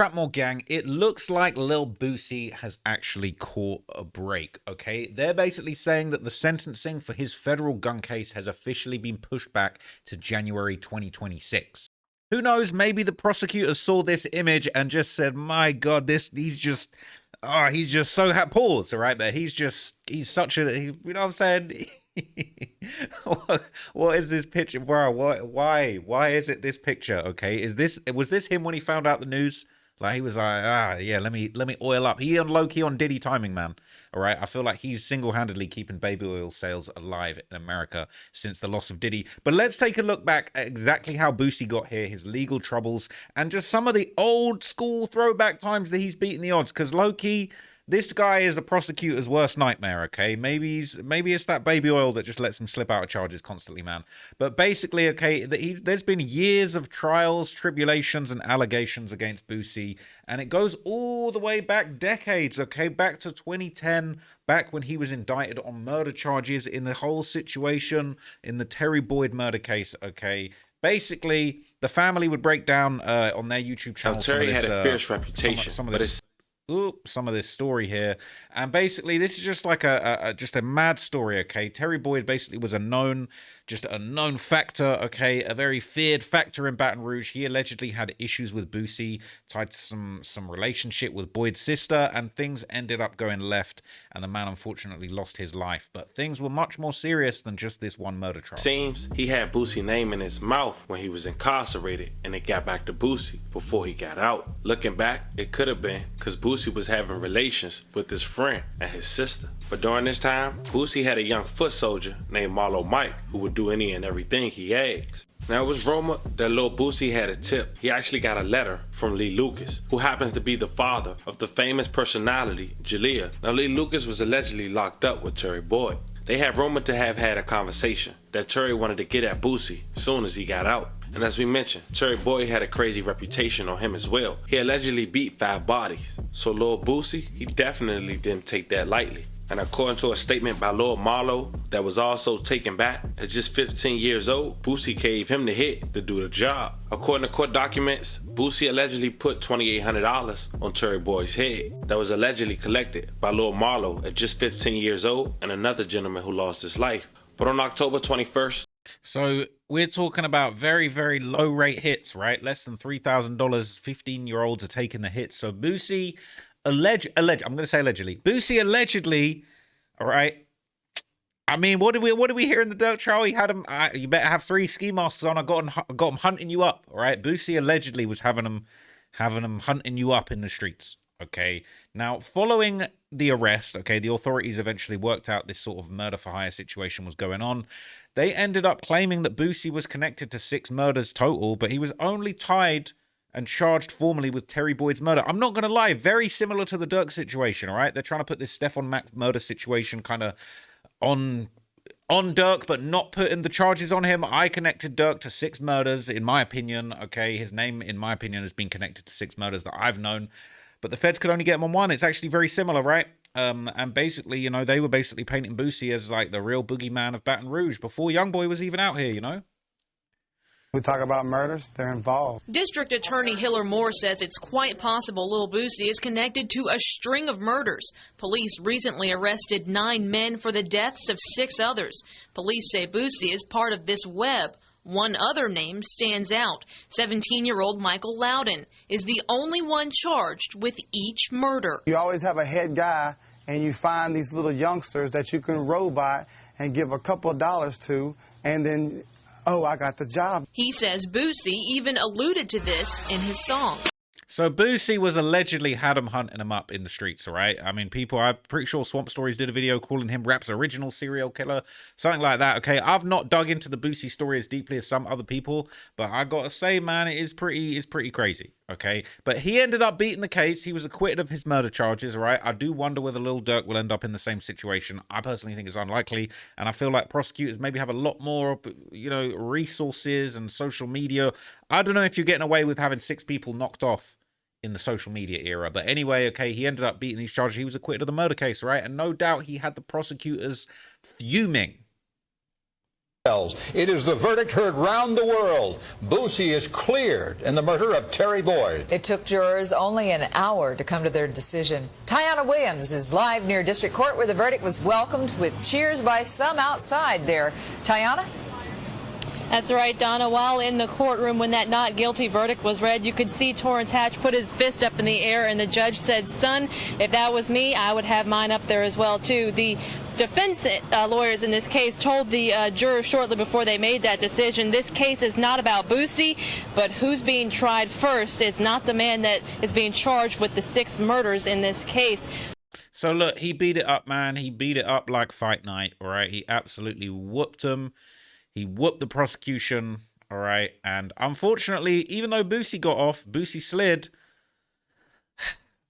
Trapmore gang, it looks like Lil Boosie has actually caught a break, okay? They're basically saying that the sentencing for his federal gun case has officially been pushed back to January 2026. Who knows, maybe the prosecutor saw this image and just said, my God, he's just so pause, all right? But he's such a, you know what I'm saying? what is this picture, bro? Why is it this picture? Okay, was this him when he found out the news? Like he was like, yeah, let me oil up. He on low key on Diddy timing, man. All right, I feel like he's single handedly keeping baby oil sales alive in America since the loss of Diddy. But let's take a look back at exactly how Boosie got here, his legal troubles, and just some of the old school throwback times that he's beaten the odds. Because low key, this guy is the prosecutor's worst nightmare, okay? Maybe it's that baby oil that just lets him slip out of charges constantly, man. But basically, okay, there's been years of trials, tribulations, and allegations against Boosie, and it goes all the way back decades, okay? Back to 2010, back when he was indicted on murder charges in the whole situation in the Terry Boyd murder case, okay? Basically, the family would break down on their YouTube channel. Now, Terry had a fierce reputation, some of this story here, and basically this is just like just a mad story, okay? Terry Boyd basically was a known factor, okay, a very feared factor in Baton Rouge. He allegedly had issues with Boosie, tied to some relationship with Boyd's sister, and things ended up going left, and the man unfortunately lost his life. But things were much more serious than just this one murder trial. Seems he had Boosie's name in his mouth when he was incarcerated, and it got back to Boosie before he got out. Looking back, it could have been because Boosie was having relations with his friend and his sister. But during this time, Boosie had a young foot soldier named Marlo Mike who would do any and everything he asked. Now, it was rumored that Lil Boosie had a tip. He actually got a letter from Lee Lucas, who happens to be the father of the famous personality, Jalea. Now, Lee Lucas was allegedly locked up with Terry Boyd. They have rumored to have had a conversation that Terry wanted to get at Boosie soon as he got out. And as we mentioned, Terry Boyd had a crazy reputation on him as well. He allegedly beat 5 bodies. So Lil Boosie, he definitely didn't take that lightly. And according to a statement by Lord Marlo that was also taken back, at just 15 years old, Boosie gave him the hit to do the job. According to court documents, Boosie allegedly put $2,800 on Terry Boyd's head that was allegedly collected by Lord Marlo at just 15 years old and another gentleman who lost his life. But on October 21st, so we're talking about very, very low rate hits, right? Less than $3,000. 15-year-olds are taking the hits. So Boosie I'm going to say allegedly. Boosie allegedly, all right. I mean, what did we hear in the dirt trial? He had him. You better have 3 ski masks on. I got him hunting you up. All right. Boosie allegedly was having him hunting you up in the streets. Okay. Now, following the arrest, okay, the authorities eventually worked out this sort of murder for hire situation was going on. They ended up claiming that Boosie was connected to 6 murders total, but he was only tied and charged formally with Terry Boyd's murder. I'm not going to lie, very similar to the Dirk situation, all right? They're trying to put this Stephon Mack murder situation kind of on Dirk, but not putting the charges on him. I connected Dirk to 6 murders, in my opinion, okay? His name, in my opinion, has been connected to 6 murders that I've known, but the feds could only get him on 1. It's actually very similar, right? And basically, you know, they were basically painting Boosie as like the real boogeyman of Baton Rouge before Youngboy was even out here, you know? We talk about murders, they're involved. District Attorney Hiller Moore says it's quite possible Lil Boosie is connected to a string of murders. Police recently arrested 9 men for the deaths of 6 others. Police say Boosie is part of this web. One other name stands out. 17-year-old Michael Loudon is the only one charged with each murder. You always have a head guy, and you find these little youngsters that you can roll by and give a couple of dollars to, and then, oh, I got the job. He says Boosie even alluded to this in his song. So Boosie was allegedly had him hunting him up in the streets, all right? I mean, I'm pretty sure Swamp Stories did a video calling him rap's original serial killer, something like that, okay? I've not dug into the Boosie story as deeply as some other people, but I gotta say, man, it is pretty crazy, okay? But he ended up beating the case. He was acquitted of his murder charges, all right? I do wonder whether Lil Durk will end up in the same situation. I personally think it's unlikely, and I feel like prosecutors maybe have a lot more, you know, resources and social media. I don't know if you're getting away with having 6 people knocked off in the social media era. But anyway, okay, he ended up beating these charges. He was acquitted of the murder case, right? And no doubt he had the prosecutors fuming. It is the verdict heard round the world. Boosie is cleared in the murder of Terry Boyd. It took jurors only an hour to come to their decision. Tiana Williams is live near District Court where the verdict was welcomed with cheers by some outside there. Tiana? That's right, Donna. While in the courtroom when that not guilty verdict was read, you could see Torrance Hatch put his fist up in the air, and the judge said, son, if that was me, I would have mine up there as well, too. The defense lawyers in this case told the jurors shortly before they made that decision, this case is not about Boosie, but who's being tried first. It's not the man that is being charged with the 6 murders in this case. So look, he beat it up, man. He beat it up like fight night, all right? He absolutely whooped him. He whooped the prosecution, all right? And unfortunately, even though Boosie got off, Boosie slid.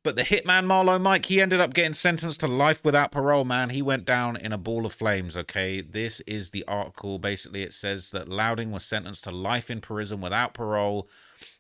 But the hitman Marlo Mike, he ended up getting sentenced to life without parole, man. He went down in a ball of flames, okay? This is the article. Basically, it says that Louding was sentenced to life in prison without parole.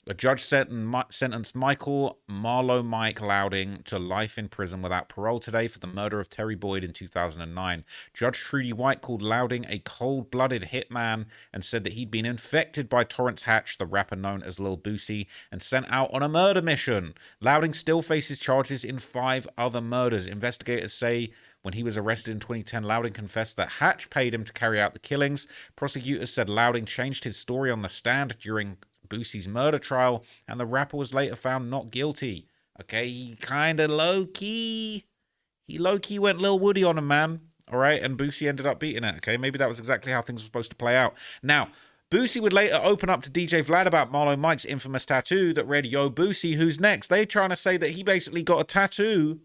A judge sentenced Marlo Mike Louding to life in prison without parole today for the murder of Terry Boyd in 2009. Judge Trudy White called Louding a cold-blooded hitman and said that he'd been infected by Torrance Hatch, the rapper known as Lil Boosie, and sent out on a murder mission. Louding still faces charges in 5 other murders. Investigators say when he was arrested in 2010, Louding confessed that Hatch paid him to carry out the killings. Prosecutors said Louding changed his story on the stand during Boosie's murder trial, and the rapper was later found not guilty. Okay, he kind of low-key went Lil Woody on him, man. All right, and Boosie ended up beating it. Okay, maybe that was exactly how things were supposed to play out. Now, Boosie would later open up to DJ Vlad about Marlo Mike's infamous tattoo that read, "Yo, Boosie, who's next?" They're trying to say that he basically got a tattoo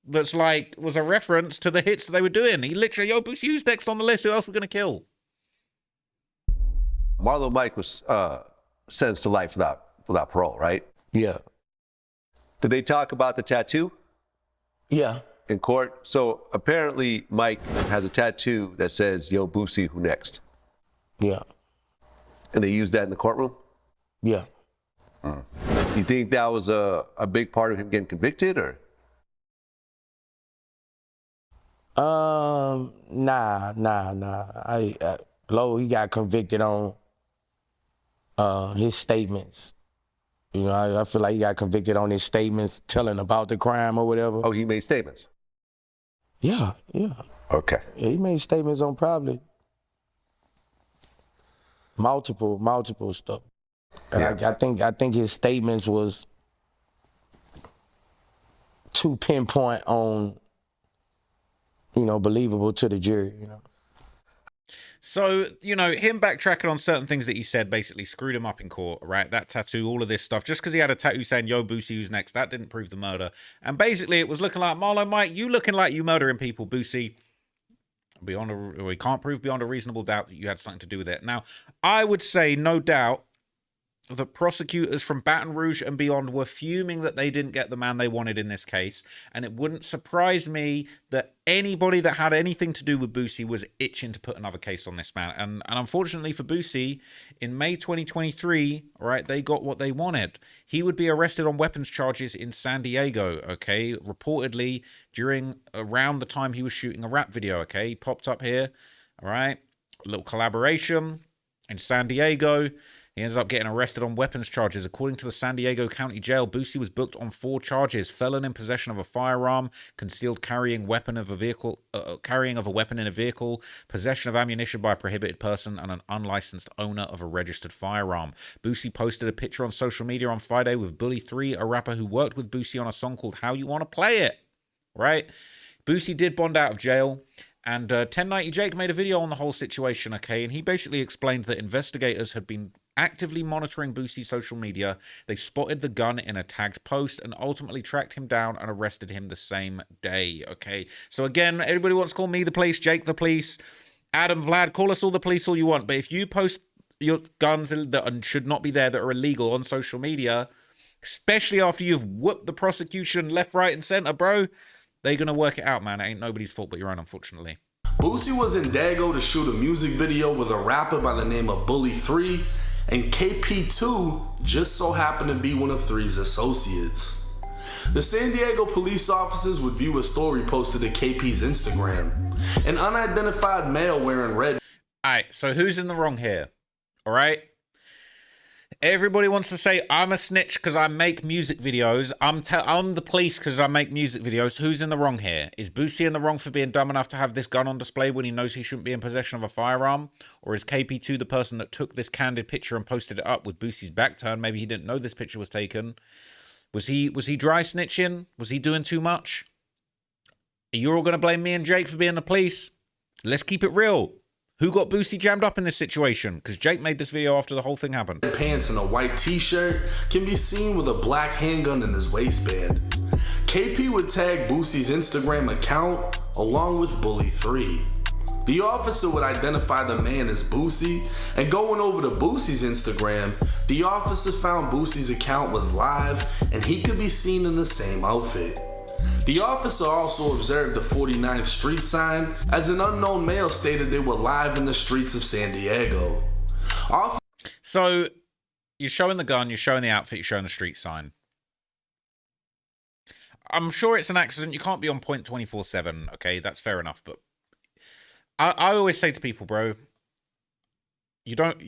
that's like, was a reference to the hits that they were doing. He literally, "Yo, Boosie, who's next on the list? Who else we're going to kill?" Marlo Mike was sentenced to life without parole, right? Yeah. Did they talk about the tattoo? Yeah. In court? So apparently Mike has a tattoo that says, "Yo, Boosie, who next?" Yeah. And they used that in the courtroom? Yeah. You think that was a big part of him getting convicted, or? Nah. Low, he got convicted on his statements. You know, I feel like he got convicted on his statements telling about the crime or whatever. Oh, he made statements? Yeah. Okay. Yeah, he made statements on probably multiple stuff. And Yeah. I think his statements was too pinpoint on, believable to the jury, So, him backtracking on certain things that he said basically screwed him up in court, right? That tattoo, all of this stuff. Just because he had a tattoo saying, "Yo, Boosie, who's next?" That didn't prove the murder. And basically, it was looking like, Marlo Mike, you looking like you murdering people, Boosie. We can't prove beyond a reasonable doubt that you had something to do with it. Now, I would say, no doubt, the prosecutors from Baton Rouge and beyond were fuming that they didn't get the man they wanted in this case. And it wouldn't surprise me that anybody that had anything to do with Boosie was itching to put another case on this man. And unfortunately for Boosie, in May 2023, right, they got what they wanted. He would be arrested on weapons charges in San Diego, okay? Reportedly around the time he was shooting a rap video, okay? He popped up here, all right? A little collaboration in San Diego. He ended up getting arrested on weapons charges. According to the San Diego County Jail, Boosie was booked on 4 charges: felon in possession of a firearm, concealed carrying of a weapon in a vehicle, possession of ammunition by a prohibited person, and an unlicensed owner of a registered firearm. Boosie posted a picture on social media on Friday with Bully 3, a rapper who worked with Boosie on a song called "How You Wanna Play It." Right? Boosie did bond out of jail. And 1090 Jake made a video on the whole situation, okay? And he basically explained that investigators had been actively monitoring Boosie's social media. They spotted the gun in a tagged post and ultimately tracked him down and arrested him the same day, okay? So again, everybody wants to call me the police, Jake the police, Adam, Vlad, call us all the police all you want. But if you post your guns that should not be there, that are illegal on social media, especially after you've whooped the prosecution left, right, and center, bro, they're going to work it out, man. It ain't nobody's fault but your own, unfortunately. Boosie was in Dago to shoot a music video with a rapper by the name of Bully 3, and KP2 just so happened to be one of 3's associates. The San Diego police officers would view a story posted to KP's Instagram. An unidentified male wearing red. All right, so who's in the wrong here? All right? Everybody wants to say, I'm a snitch because I make music videos. I'm the police because I make music videos. Who's in the wrong here? Is Boosie in the wrong for being dumb enough to have this gun on display when he knows he shouldn't be in possession of a firearm? Or is KP2 the person that took this candid picture and posted it up with Boosie's back turned? Maybe he didn't know this picture was taken. Was he dry snitching? Was he doing too much? You're all going to blame me and Jake for being the police? Let's keep it real. Who got Boosie jammed up in this situation? Because Jake made this video after the whole thing happened. Pants and a white t-shirt can be seen with a black handgun in his waistband. KP would tag Boosie's Instagram account along with Bully 3. The officer would identify the man as Boosie, and going over to Boosie's Instagram, the officer found Boosie's account was live and he could be seen in the same outfit. The officer also observed the 49th Street sign as an unknown male stated they were live in the streets of San Diego. So, you're showing the gun, you're showing the outfit, you're showing the street sign. I'm sure it's an accident. You can't be on point 24/7. Okay, that's fair enough. But I always say to people, bro, you don't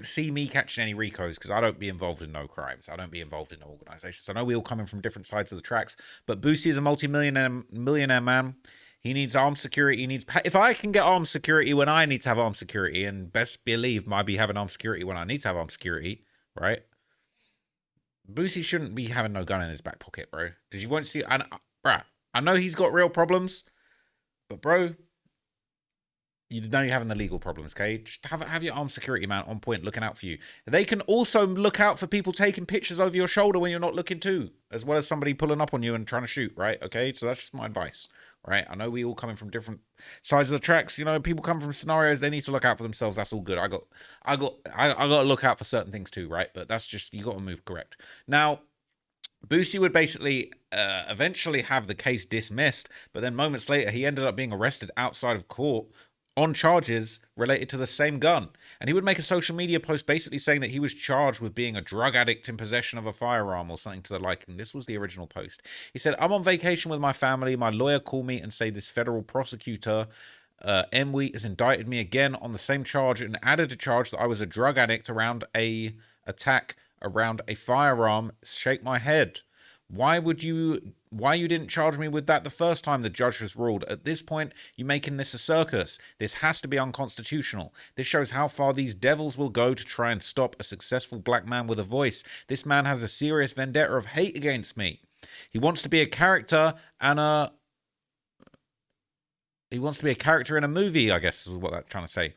see me catching any Ricos because I don't be involved in no crimes. I don't be involved in no organizations. I know we all coming from different sides of the tracks, but Boosie is a millionaire man. He needs armed security. If I can get armed security when I need to have armed security, and best believe I be having armed security when I need to have armed security, right? Boosie shouldn't be having no gun in his back pocket, bro. Because you won't see. Bruh, I know he's got real problems, but bro, you know you're having the legal problems, okay? Just have your armed security man on point looking out for you. They can also look out for people taking pictures over your shoulder when you're not looking too, as well as somebody pulling up on you and trying to shoot, right? Okay, so that's just my advice, right? I know we all coming from different sides of the tracks. You know, people come from scenarios, they need to look out for themselves. That's all good. I got to look out for certain things too, right? But that's just, you got to move correct. Now, Boosie would basically eventually have the case dismissed, but then moments later, he ended up being arrested outside of court on charges related to the same gun. And he would make a social media post basically saying that he was charged with being a drug addict in possession of a firearm or something to the like. And this was the original post. He said, I'm on vacation with my family. My lawyer called me and say this federal prosecutor, M. Wheat, has indicted me again on the same charge and added a charge that I was a drug addict around a attack around a firearm. Shake my head. Why you didn't charge me with that the first time the judge has ruled? At this point, you're making this a circus. This has to be unconstitutional. This shows how far these devils will go to try and stop a successful black man with a voice. This man has a serious vendetta of hate against me. He wants to be a character in a movie, I guess is what I'm trying to say.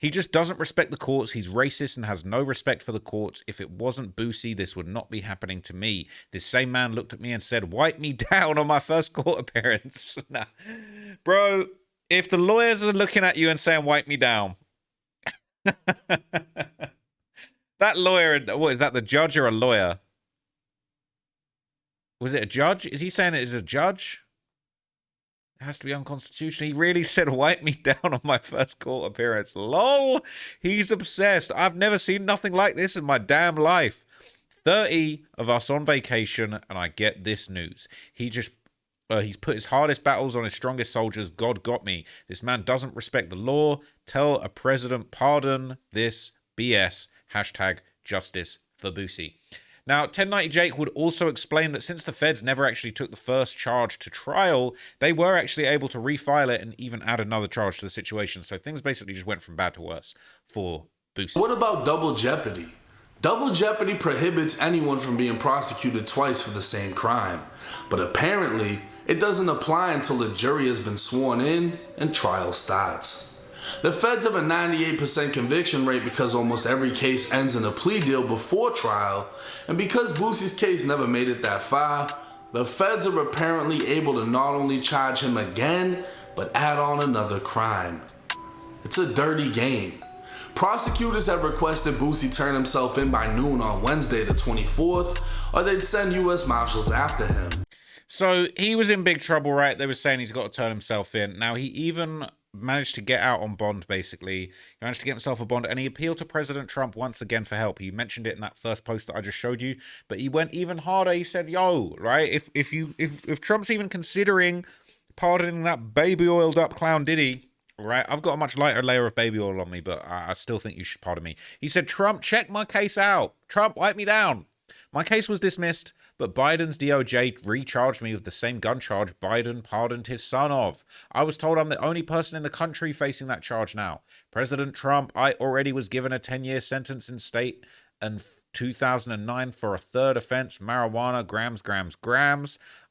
He just doesn't respect the courts. He's racist and has no respect for the courts. If it wasn't Boosie, this would not be happening to me. This same man looked at me and said, wipe me down on my first court appearance. Nah. Bro, if the lawyers are looking at you and saying, wipe me down. That lawyer, what is that, the judge or a lawyer? Was it a judge? Is he saying it is a judge? It has to be unconstitutional. He really said, wipe me down on my first court appearance. Lol. He's obsessed. I've never seen nothing like this in my damn life. 30 of us on vacation, and I get this news. He's put his hardest battles on his strongest soldiers. God got me. This man doesn't respect the law. Tell a president, pardon this BS. Hashtag justice for Boosie. Now, 1090 Jake would also explain that since the feds never actually took the first charge to trial, they were actually able to refile it and even add another charge to the situation. So things basically just went from bad to worse for Boosie. What about double jeopardy? Double jeopardy prohibits anyone from being prosecuted twice for the same crime. But apparently, it doesn't apply until the jury has been sworn in and trial starts. The feds have a 98% conviction rate because almost every case ends in a plea deal before trial, and because Boosie's case never made it that far, the feds are apparently able to not only charge him again, but add on another crime. It's a dirty game. Prosecutors have requested Boosie turn himself in by noon on Wednesday the 24th, or they'd send U.S. Marshals after him. So he was in big trouble, right? They were saying he's got to turn himself in. Now, he even managed to get out on bond, basically. He managed to get himself a bond, and he appealed to President Trump once again for help. He mentioned it in that first post that I just showed you, but he went even harder. He said, yo, right, if Trump's even considering pardoning that baby oiled up clown Diddy, right? I've got a much lighter layer of baby oil on me, but I still think you should pardon me. He said, Trump, check my case out. Trump, wipe me down. My case was dismissed, but Biden's DOJ recharged me with the same gun charge Biden pardoned his son of. I was told I'm the only person in the country facing that charge now. President Trump, I already was given a 10-year sentence in state and 2009 for a third offense, marijuana, grams.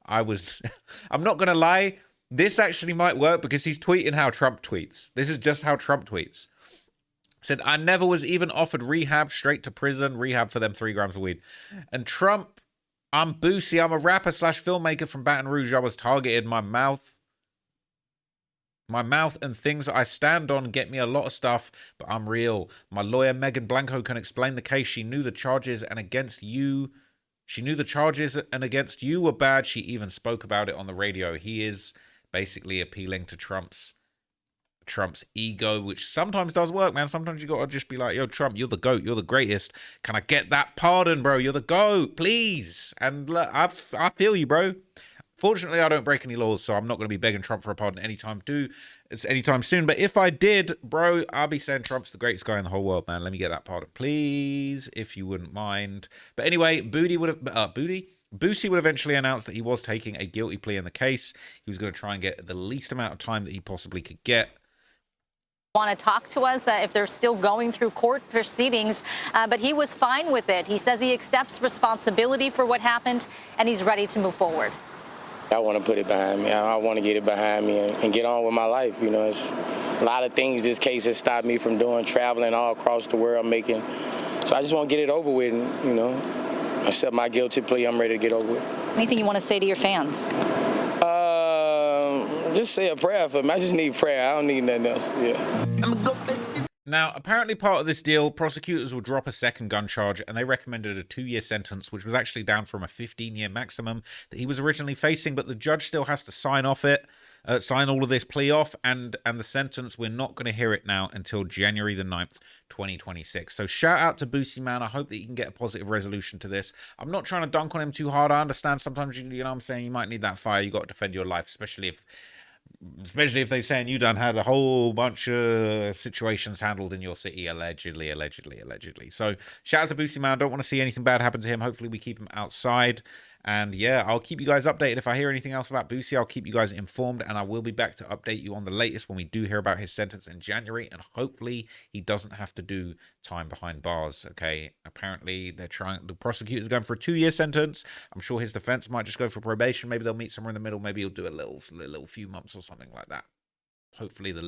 I'm not going to lie, this actually might work because he's tweeting how Trump tweets. This is just how Trump tweets. Said, I never was even offered rehab, straight to prison, rehab for them 3 grams of weed. And Trump, I'm Boosie, I'm a rapper / filmmaker from Baton Rouge. I was targeted. My mouth and things I stand on get me a lot of stuff, but I'm real. My lawyer, Megan Blanco, can explain the case. She knew the charges and against you were bad. She even spoke about it on the radio. He is basically appealing to Trump's ego, which sometimes does work, man. Sometimes you gotta just be like, yo, Trump, you're the GOAT, you're the greatest. Can I get that pardon, bro? You're the GOAT, please. And look, I feel you, bro. Fortunately, I don't break any laws, so I'm not going to be begging Trump for a pardon anytime soon. But if I did, bro, I'll be saying Trump's the greatest guy in the whole world, man. Let me get that pardon, please, if you wouldn't mind. But anyway, Boosie would eventually announce that he was taking a guilty plea in the case. He was going to try and get the least amount of time that he possibly could get. Want to talk to us if they're still going through court proceedings, but he was fine with it. He says he accepts responsibility for what happened, and he's ready to move forward. I want to put it behind me. I want to get it behind me and get on with my life. You know, it's a lot of things this case has stopped me from doing, traveling all across the world, making. So I just want to get it over with, and, you know, accept my guilty plea. I'm ready to get over with. Anything you want to say to your fans? Just say a prayer for me. I just need prayer. I don't need nothing else. Yeah. Now, apparently part of this deal, prosecutors will drop a second gun charge, and they recommended a 2-year sentence, which was actually down from a 15-year maximum that he was originally facing, but the judge still has to sign all of this plea off, and the sentence, we're not going to hear it now until January the 9th, 2026. So shout out to Boosie, man. I hope that you can get a positive resolution to this. I'm not trying to dunk on him too hard. I understand sometimes, you know what I'm saying, you might need that fire. You got to defend your life, especially if they're saying you done had a whole bunch of situations handled in your city, allegedly. So shout out to Boosie, man. I don't want to see anything bad happen to him. Hopefully we keep him outside. And yeah, I'll keep you guys updated. If I hear anything else about Boosie, I'll keep you guys informed, and I will be back to update you on the latest when we do hear about his sentence in January, and hopefully he doesn't have to do time behind bars, okay? Apparently the prosecutor's going for a 2-year sentence. I'm sure his defense might just go for probation. Maybe they'll meet somewhere in the middle. Maybe he'll do a little few months or something like that. Hopefully the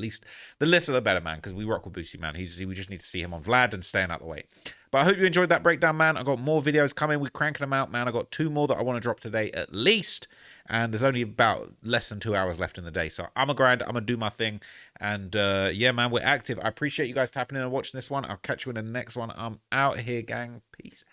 lesser the better, man, because we rock with Boosie, man. We just need to see him on Vlad and staying out the way. But I hope you enjoyed that breakdown, man. I got more videos coming. We're cranking them out, man. I got 2 more that I want to drop today at least. And there's only about less than 2 hours left in the day. So I'm a grind. I'm going to do my thing. And yeah, man, we're active. I appreciate you guys tapping in and watching this one. I'll catch you in the next one. I'm out here, gang. Peace out.